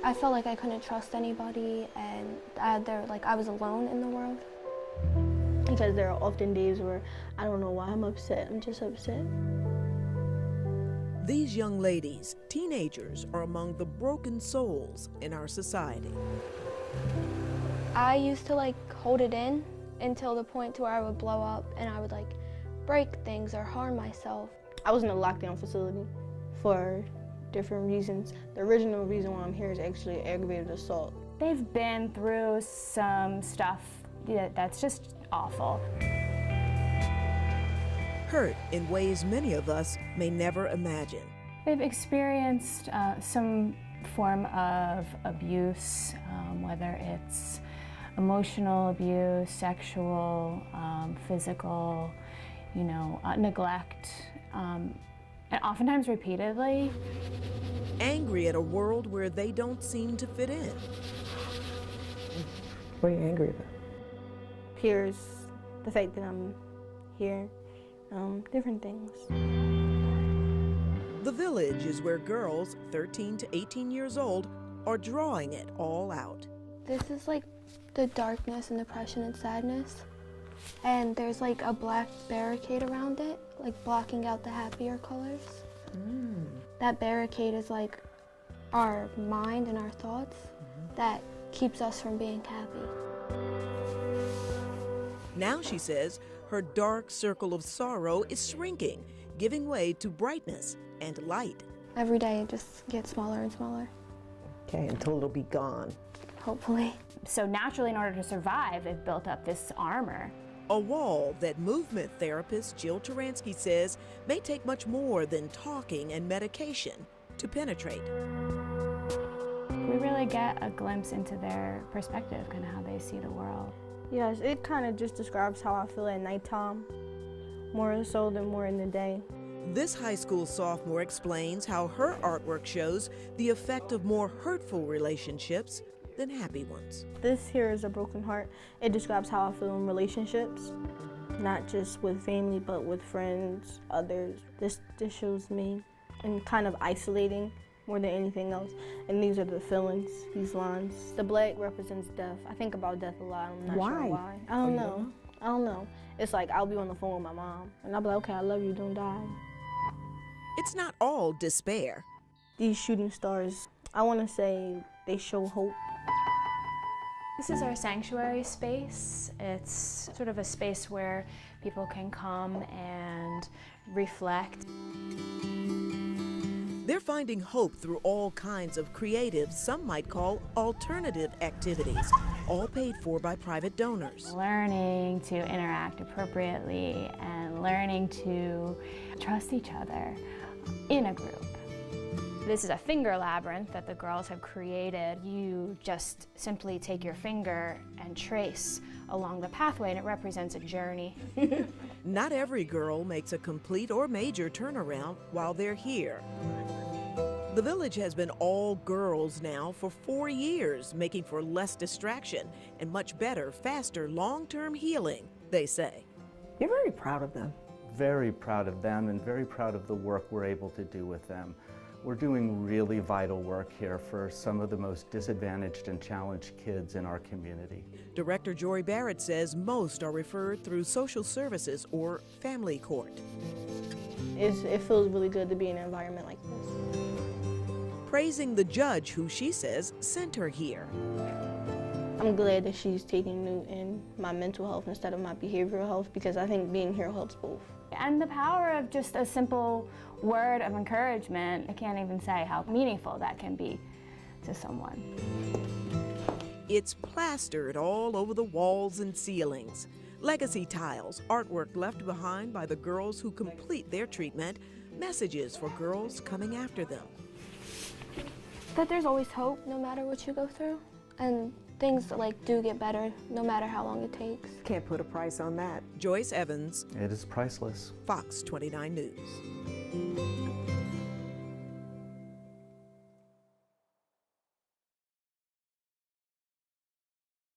I felt like I couldn't trust anybody, and I was alone in the world. Because there are often days where I don't know why I'm upset. I'm just upset. These young ladies, teenagers, are among the broken souls in our society. I used to hold it in until the point to where I would blow up and I would break things or harm myself. I was in a lockdown facility for different reasons. The original reason why I'm here is actually aggravated assault. They've been through some stuff that's just awful. Hurt in ways many of us may never imagine. They've experienced some form of abuse, whether it's emotional abuse, sexual, physical, neglect, and oftentimes repeatedly. Angry at a world where they don't seem to fit in. What are you angry about? Peers, the fact that I'm here, different things. The Village is where girls 13 to 18 years old are drawing it all out. This is the darkness and depression and sadness. And there's a black barricade around it, blocking out the happier colors. That barricade is our mind and our thoughts that keeps us from being happy. Now, she says, her dark circle of sorrow is shrinking, giving way to brightness and light. Every day it just gets smaller and smaller. Okay, until it'll be gone. Hopefully. So naturally, in order to survive, they've built up this armor. A wall that movement therapist Jill Turansky says may take much more than talking and medication to penetrate. We really get a glimpse into their perspective, kind of how they see the world. Yes, it kind of just describes how I feel at nighttime, more so than more in the day. This high school sophomore explains how her artwork shows the effect of more hurtful relationships than happy ones. This here is a broken heart. It describes how I feel in relationships, not just with family, but with friends, others. This shows me and kind of isolating more than anything else. And these are the feelings, these lines. The black represents death. I think about death a lot. I'm not sure why. I don't know. I don't know. It's I'll be on the phone with my mom, and I'll be like, okay, I love you, don't die. It's not all despair. These shooting stars, I want to say they show hope. This is our sanctuary space. It's sort of a space where people can come and reflect. They're finding hope through all kinds of creative, some might call alternative activities, all paid for by private donors. Learning to interact appropriately and learning to trust each other in a group. This is a finger labyrinth that the girls have created. You just simply take your finger and trace along the pathway, and it represents a journey. Not every girl makes a complete or major turnaround while they're here. The Village has been all girls now for 4 years, making for less distraction and much better, faster, long-term healing, they say. You're very proud of them. Very proud of them and very proud of the work we're able to do with them. We're doing really vital work here for some of the most disadvantaged and challenged kids in our community. Director Jory Barrett says most are referred through social services or family court. It feels really good to be in an environment like this. Praising the judge who she says sent her here. I'm glad that she's taking note in my mental health instead of my behavioral health, because I think being here helps both. And the power of just a simple word of encouragement, I can't even say how meaningful that can be to someone. It's plastered all over the walls and ceilings. Legacy tiles, artwork left behind by the girls who complete their treatment, messages for girls coming after them. That there's always hope no matter what you go through, and things do get better no matter how long it takes. Can't put a price on that. Joyce Evans, It is priceless. Fox 29 News.